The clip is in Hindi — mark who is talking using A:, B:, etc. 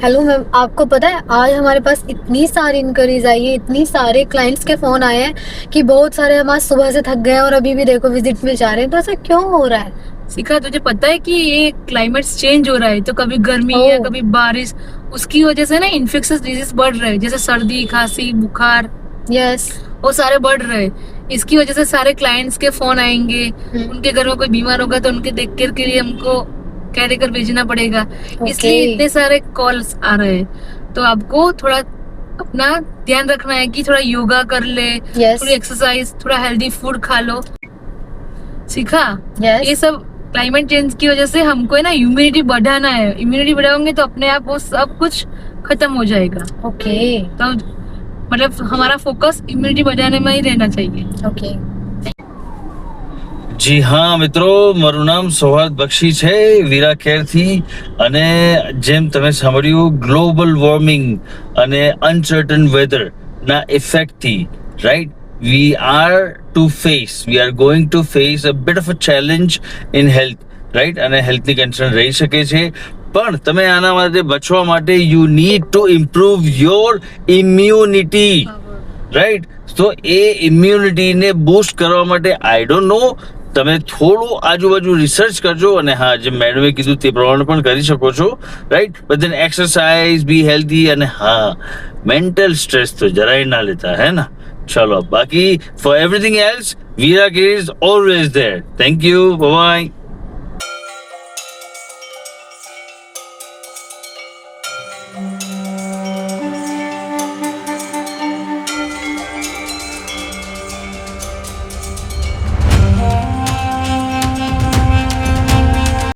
A: हेलो मैम, आपको पता है आज हमारे पास इतनी सारी इंक्वायरीज आई है, इतनी सारे क्लाइंट्स के फोन आए हैं कि बहुत सारे हम आज सुबह से थक गए हैं और अभी भी देखो विजिट में जा रहे हैं। तो ऐसा क्यों हो रहा है?
B: शिखा, तुझे पता है कि ये क्लाइमेट चेंज हो रहा है, तो कभी गर्मी है कभी बारिश, उसकी वजह से ना इन्फेक्शियस डिजीज बढ़ रहे हैं, जैसे सर्दी खांसी बुखार।
A: यस,
B: वो सारे बढ़ रहे हैं। इसकी वजह से सारे क्लाइंट्स के फोन आएंगे, उनके घर में कोई बीमार होगा तो उनके देख केयर के लिए हमको कैरेकर भेजना पड़ेगा। इसलिए इतने सारे कॉल्स आ रहे हैं। तो आपको थोड़ा अपना ध्यान रखना है कि थोड़ा योगा कर ले, थोड़ी एक्सरसाइज, थोड़ा हेल्दी फूड खा लो। सीखा? ये सब क्लाइमेट चेंज की वजह से हमको है ना इम्यूनिटी बढ़ाना है। इम्यूनिटी बढ़ाओगे तो अपने आप वो सब कुछ खत्म हो जाएगा।
A: ओके,
B: तो मतलब हमारा फोकस इम्यूनिटी बढ़ाने में ही रहना चाहिए।
A: ओके।
C: જી હા મિત્રો, મારું નામ સૌહાર્દ બક્ષી છે, વીરા કેરથી. અને જેમ તમે સાંભળ્યું, ગ્લોબલ વોર્મિંગ અને અનસર્ટન વેધર ના ઇફેક્ટથી, right, we are going to face a bit of a challenge in health, right? અને હેલ્થની કન્સર્ન રહી શકે છે, પણ તમે આના માટે બચવા માટે you need to improve your immunity, right? તો એ ઇમ્યુનિટીને બૂસ્ટ કરવા માટે આઈ ડોન્ટ નો, તમે થોડું આજુબાજુ રિસર્ચ કરજો અને હા, જે મેડમે કીધું તે પ્રમાણે પણ કરી શકો છો, right? But then exercise, be healthy, અને હા, મેન્ટલ સ્ટ્રેસ તો જરાય ના લેતા, હે ના? ચલો, બાકી for everything else Veera care is always there. Thank you, by.